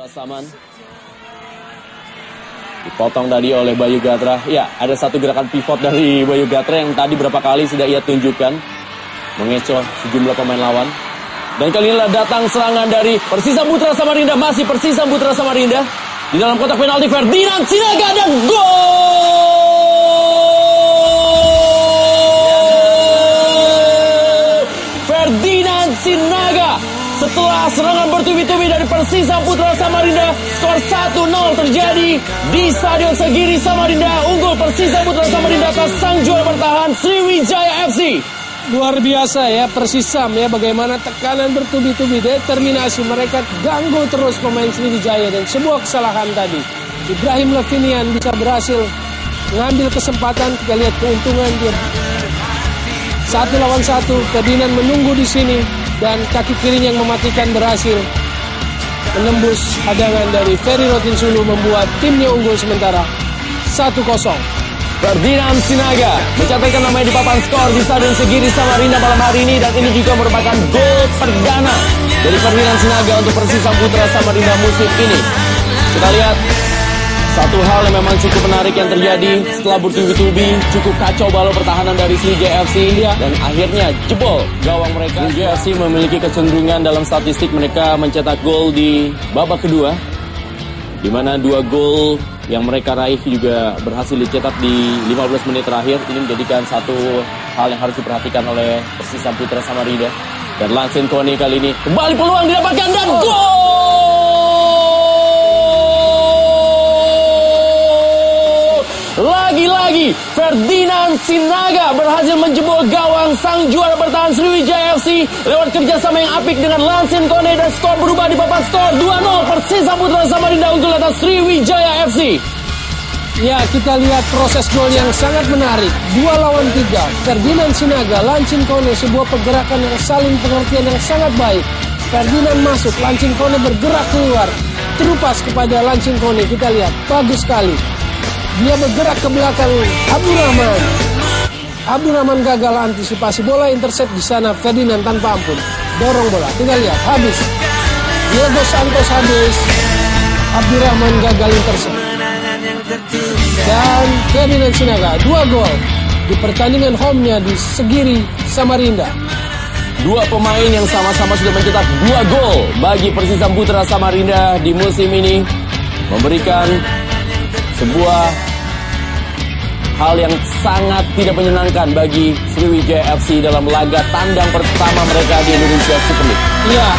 Saman. Dipotong tadi oleh Bayu Gatra. Ya, ada satu gerakan pivot dari Bayu Gatra yang tadi berapa kali sudah ia tunjukkan. Mengecoh sejumlah pemain lawan. Dan kali ini datang serangan dari Persisam Putra Samarinda. Masih Persisam Putra Samarinda. Di dalam kotak penalti Ferdinand Sinaga dan gol! Ferdinand Sinaga. Setelah serangan bertubi-tubi dari Persisam Putra Samarinda, skor 1-0 terjadi di Stadion Segiri Samarinda. Unggul Persisam Putra Samarinda atas sang juara bertahan Sriwijaya FC. Luar biasa ya Persisam ya, bagaimana tekanan bertubi-tubi, determinasi mereka ganggu terus pemain Sriwijaya, dan sebuah kesalahan tadi Ibrahim Levinian bisa berhasil mengambil kesempatan. Kita lihat keuntungan dia 1 lawan 1. Ferdinand menunggu di sini dan kaki kirinya yang mematikan berhasil menembus hadangan dari Ferry Rotinsulu, membuat timnya unggul sementara 1-0. Ferdinand Sinaga mencatatkan namanya di papan skor di Stadion Segiri Samarinda malam hari ini, dan ini juga merupakan gol perdana dari Ferdinand Sinaga untuk Persisam Putra Samarinda musim ini. Kita lihat satu hal yang memang cukup menarik yang terjadi setelah bertubi-tubi, cukup kacau balau pertahanan dari Sriwijaya FC dan akhirnya jebol gawang mereka. Sriwijaya FC memiliki kecenderungan dalam statistik mereka mencetak gol di babak kedua, di mana 2 gol yang mereka raih juga berhasil dicetak di 15 menit terakhir. Ini menjadikan satu hal yang harus diperhatikan oleh Persisam Putra Samarinda. Dan Lansin Kone kali ini kembali peluang didapatkan dan gol! Lagi-lagi Ferdinand Sinaga berhasil menjebol gawang sang juara bertahan Sriwijaya FC lewat kerjasama yang apik dengan Lansin Kone, dan skor berubah di papan skor 2-0. Persisam Putra Samarinda unggul atas Sriwijaya FC. Ya, kita lihat proses gol yang sangat menarik. 2 lawan 3. Ferdinand Sinaga, Lansin Kone, sebuah pergerakan yang saling pengertian yang sangat baik. Ferdinand masuk, Lansin Kone bergerak keluar, terupas kepada Lansin Kone. Kita lihat, bagus sekali. Dia bergerak ke belakang Abdurrahman. Abdurrahman gagal antisipasi, bola intercept di sana. Ferdinand tanpa ampun dorong bola. Kita lihat, habis. Diego Santos habis. Abdurrahman gagal intercept. Dan Ferdinand Sinaga 2 gol di pertandingan home-nya di Segiri Samarinda. 2 pemain yang sama-sama sudah mencetak 2 gol bagi Persisam Putra Samarinda di musim ini, memberikan sebuah hal yang sangat tidak menyenangkan bagi Sriwijaya FC dalam laga tandang pertama mereka di Indonesia Super League. Iya,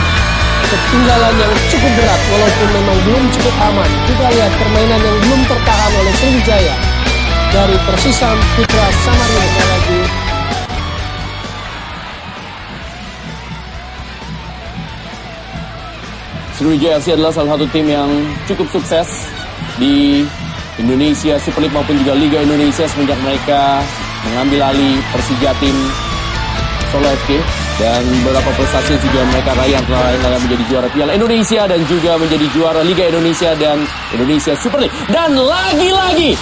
ketinggalan yang cukup berat walaupun memang belum cukup aman. Kita lihat permainan yang belum tertahan oleh Sriwijaya dari Persisam Putra Samarinda lagi. Sriwijaya FC adalah salah satu tim yang cukup sukses di Indonesia Super League maupun juga Liga Indonesia semenjak mereka mengambil alih Persija tim Solo FC, dan beberapa prestasi juga mereka raih, antara lain menjadi juara Piala Indonesia dan juga menjadi juara Liga Indonesia dan Indonesia Super League. Dan lagi-lagi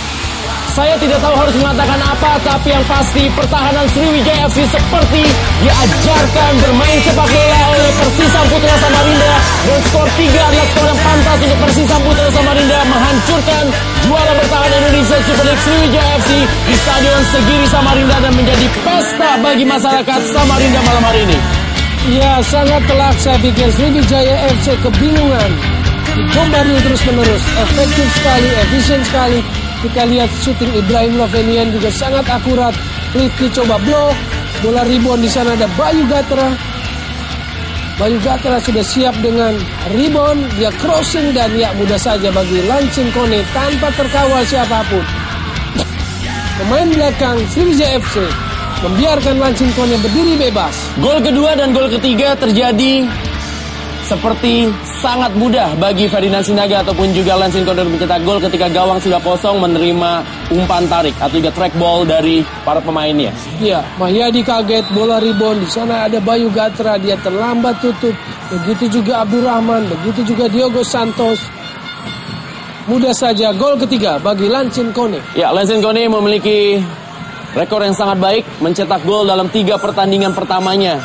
saya tidak tahu harus mengatakan apa, tapi yang pasti pertahanan Sriwijaya FC seperti diajarkan bermain sepak bola oleh Persisam Putra Samarinda, dan skor 3 adalah skor yang pantas untuk Persisam Putra Samarinda menghancurkan juara bertahan Indonesia Super League Sriwijaya FC di Stadion Segiri Samarinda, dan menjadi pesta bagi masyarakat Samarinda malam hari ini. Ya, sangat telak saya pikir Sriwijaya FC kebingungan. Dibombardir terus-menerus, efektif sekali, efisien sekali. Kita lihat syuting Ibrahim Levinian juga sangat akurat. Rifki coba blok, bola rebound di sana ada Bayu Gatra. Bayu Gatra sudah siap dengan rebound, dia crossing, dan ya mudah saja bagi Lansin Kone tanpa terkawal siapapun. Pemain belakang Sriwijaya FC membiarkan Lansin Kone berdiri bebas. Gol kedua dan gol ketiga terjadi seperti sangat mudah bagi Ferdinand Sinaga ataupun juga Lansin Kone mencetak gol ketika gawang sudah kosong, menerima umpan tarik atau juga track ball dari para pemainnya. Ya, Mahyadi kaget, bola rebound di sana ada Bayu Gatra, dia terlambat tutup. Begitu juga Abdurrahman, begitu juga Diego Santos. Mudah saja gol ketiga bagi Lansin Kone. Ya, Lansin Kone memiliki rekor yang sangat baik, mencetak gol dalam 3 pertandingan pertamanya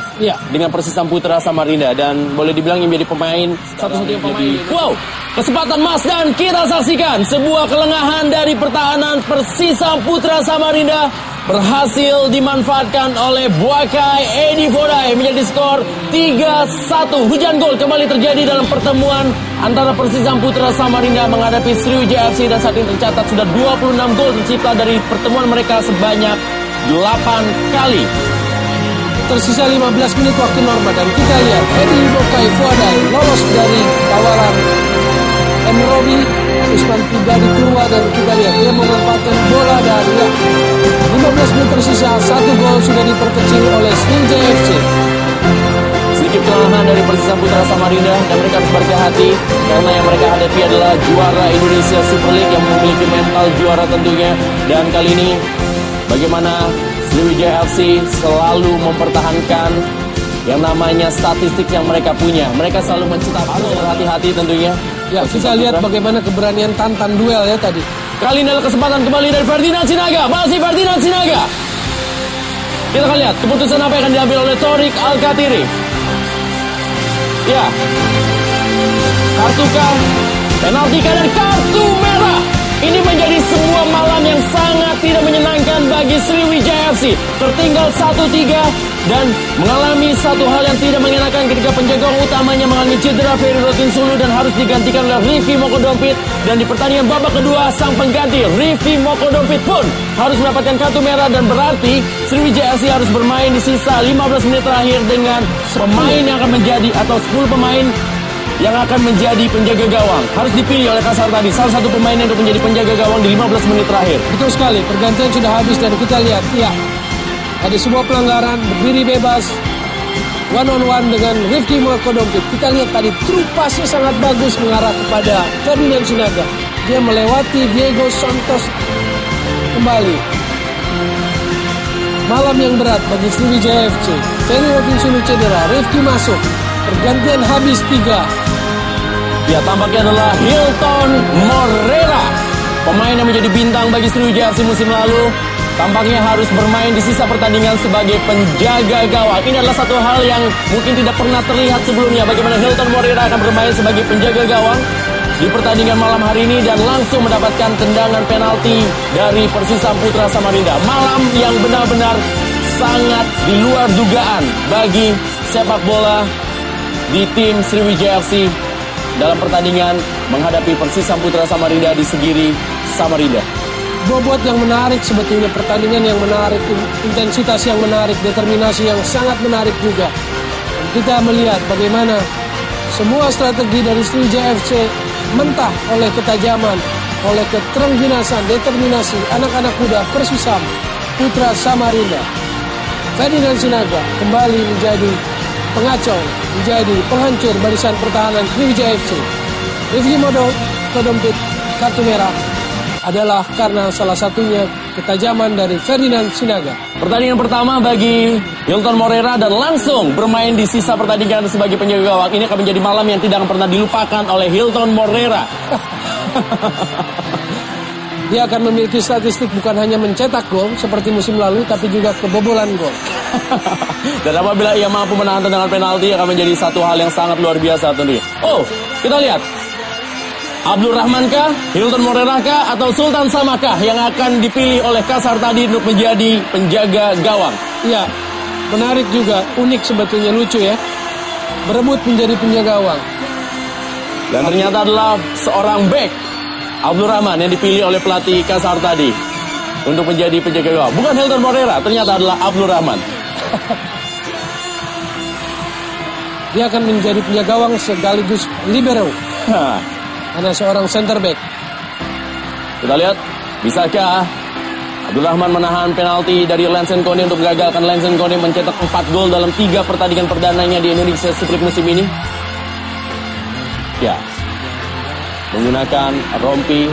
dengan Persisam Putra Samarinda, dan boleh dibilang ini menjadi pemain satu-satunya pemain. Wow, kesempatan emas dan kita saksikan sebuah kelengahan dari pertahanan Persisam Putra Samarinda berhasil dimanfaatkan oleh Buakai Edi Vodai menjadi skor 3-1. Hujan gol kembali terjadi dalam pertemuan antara Persisam Putra Samarinda menghadapi Sriwijaya FC dan saat ini tercatat sudah 26 gol tercipta dari pertemuan mereka sebanyak 8 kali. Tersisa 15 menit waktu normal dan kita lihat Edi Buakai Vodai lolos dari kawalan Robi. Usman Pribadi keluar dan kita lihat dia memanfaatkan bola dan 15 menit tersisa, 1 gol sudah diperkecil oleh Sriwijaya FC. Sedikit kelelahan dari Persisam Putra Samarinda dan mereka harus berhati-hati karena yang mereka hadapi adalah juara Indonesia Super League yang memiliki mental juara tentunya. Dan kali ini bagaimana Sriwijaya FC selalu mempertahankan yang namanya statistik yang mereka punya. Mereka selalu mencetak, harus berhati-hati tentunya. Ya, kita lihat bagaimana keberanian Tantan duel ya tadi. Kali ini adalah kesempatan kembali dari Ferdinand Sinaga. Masih Ferdinand Sinaga. Kita akan lihat keputusan apa yang akan diambil oleh Torik Alkatiri. Ya. Kartukah, penalti dan kartu merah. Ini menjadi sebuah malam yang sangat tidak menyenangkan bagi Sriwijaya FC. Tertinggal 1-3 dan mengalami satu hal yang tidak mengenakan ketika penjaga utamanya mengalami cedera Ferry Rotinsulu dan harus digantikan oleh Rifki Mokodompit. Dan di pertandingan babak kedua, sang pengganti Rifki Mokodompit pun harus mendapatkan kartu merah dan berarti Sriwijaya FC harus bermain di sisa 15 menit terakhir dengan pemain yang akan menjadi atau 10 pemain yang akan menjadi penjaga gawang. Harus dipilih oleh Kasar tadi salah satu pemain yang untuk menjadi penjaga gawang di 15 menit terakhir. Betul sekali, pergantian sudah habis dan kita lihat, ya, ada sebuah pelanggaran, berdiri bebas, one on one dengan Rifki Mokodompit. Kita lihat tadi true pass-nya sangat bagus mengarah kepada Ferdinand Sinaga. Dia melewati Diego Santos kembali. Malam yang berat bagi Sriwijaya FC. Ferry Rotinsulu cedera, Rifki masuk. Pergantian habis 3. Ya, tampaknya adalah Hilton Morera, pemain yang menjadi bintang bagi Sriwijaya FC musim lalu. Tampaknya harus bermain di sisa pertandingan sebagai penjaga gawang. Ini adalah satu hal yang mungkin tidak pernah terlihat sebelumnya. Bagaimana Hilton Morera akan bermain sebagai penjaga gawang di pertandingan malam hari ini dan langsung mendapatkan tendangan penalti dari Persisam Putra Samarinda. Malam yang benar-benar sangat di luar dugaan bagi sepak bola di tim Sriwijaya FC dalam pertandingan menghadapi Persisam Putra Samarinda di Segiri, Samarinda. Bobot yang menarik sebetulnya, pertandingan yang menarik, intensitas yang menarik, determinasi yang sangat menarik juga. Dan kita melihat bagaimana semua strategi dari Sriwijaya FC mentah oleh ketajaman, oleh keterengginasan, determinasi anak-anak muda Persisam Putra Samarinda. Ferdinand Sinaga kembali menjadi pengacau, menjadi penghancur barisan pertahanan Sriwijaya FC. Rifki Mokodompit kartu merah adalah karena salah satunya ketajaman dari Ferdinand Sinaga. Pertandingan pertama bagi Hilton Morera dan langsung bermain di sisa pertandingan sebagai penjaga gawang. Ini akan menjadi malam yang tidak akan pernah dilupakan oleh Hilton Morera. Dia akan memiliki statistik bukan hanya mencetak gol seperti musim lalu, tapi juga kebobolan gol. Dan apabila ia mampu menahan tendangan penalti akan menjadi satu hal yang sangat luar biasa tentunya. Oh, kita lihat. Abdul Rahman kah, Hilton Morera kah, atau Sultan Samakah yang akan dipilih oleh Kasar tadi untuk menjadi penjaga gawang? Iya, menarik juga, unik sebetulnya, lucu ya. Berebut menjadi penjaga gawang. Dan ternyata adalah seorang bek, Abdul Rahman, yang dipilih oleh pelatih Kasar tadi untuk menjadi penjaga gawang. Bukan Hilton Morera, ternyata adalah Abdul Rahman. Dia akan menjadi penjaga gawang sekaligus libero. Karena seorang center back. Kita lihat, bisakah Abdul Rahman menahan penalti dari Lensen Kone untuk mengagalkan Lensen Kone mencetak 4 gol dalam 3 pertandingan perdananya di Indonesia Super League musim ini? Ya, menggunakan rompi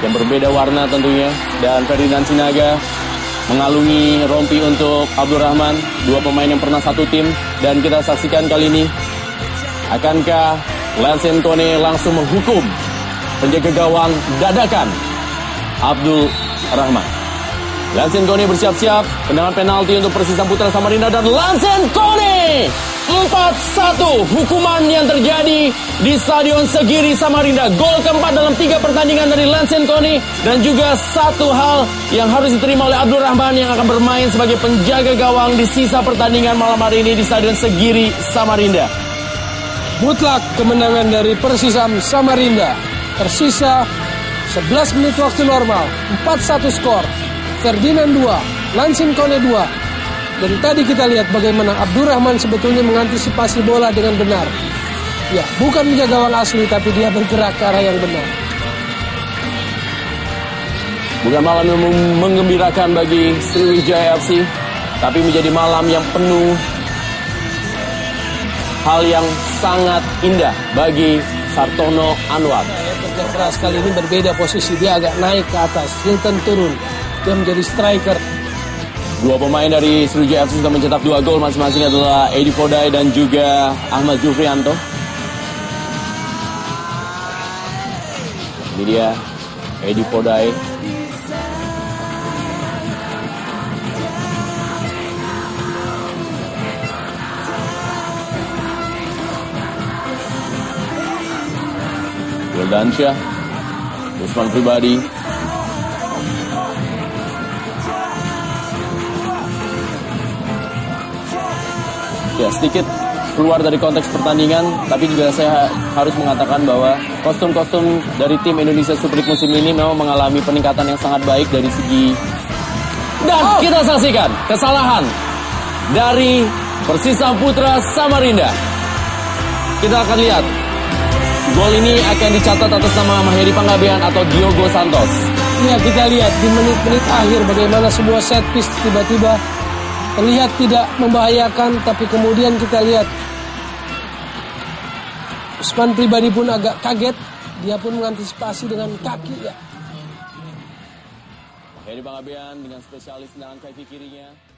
yang berbeda warna tentunya, dan Ferdinand Sinaga mengalungi rompi untuk Abdul Rahman, 2 pemain yang pernah satu tim. Dan kita saksikan kali ini, akankah Lensen Kone langsung menghukum penjaga gawang dadakan Abdul Rahman. Lensen Kone bersiap-siap, tendangan penalti untuk Persisam Putra Samarinda dan Lensen Kone 4-1 hukuman yang terjadi di Stadion Segiri Samarinda. Gol keempat dalam 3 pertandingan dari Lancin Kone, dan juga satu hal yang harus diterima oleh Abdul Rahman yang akan bermain sebagai penjaga gawang di sisa pertandingan malam hari ini di Stadion Segiri Samarinda. Mutlak kemenangan dari Persisam Samarinda. Tersisa 11 menit waktu normal, 4-1 skor. Ferdinand 2, Lancin Kone 2. Dan tadi kita lihat bagaimana Abdurrahman sebetulnya mengantisipasi bola dengan benar. Ya, bukan menjaga gawang asli, tapi dia bergerak ke arah yang benar. Bukan malam yang menggembirakan bagi Sriwijaya FC, tapi menjadi malam yang penuh hal yang sangat indah bagi Sartono Anwar. Kerja keras kali ini berbeda posisi, dia agak naik ke atas, Hilton turun, dia menjadi striker. Dua pemain dari Sriwijaya FC sudah mencetak 2 gol masing-masing, adalah Edi Fodai dan juga Ahmad Jufrianto. Ini dia Edi Fodai. Wildansyah, Usman Pribadi. Ya, sedikit keluar dari konteks pertandingan, tapi juga saya harus mengatakan bahwa kostum-kostum dari tim Indonesia Super League musim ini memang mengalami peningkatan yang sangat baik dari segi. Dan kita saksikan kesalahan dari Persisam Putra Samarinda. Kita akan lihat gol ini akan dicatat atas nama Maheri Panggabean atau Diogo Santos. Ya, kita lihat di menit-menit akhir bagaimana sebuah set piece tiba-tiba terlihat tidak membahayakan, tapi kemudian kita lihat Usman Pribadi pun agak kaget, dia pun mengantisipasi dengan kaki ya. Maheri Panggabean dengan spesialis dengan kaki kirinya.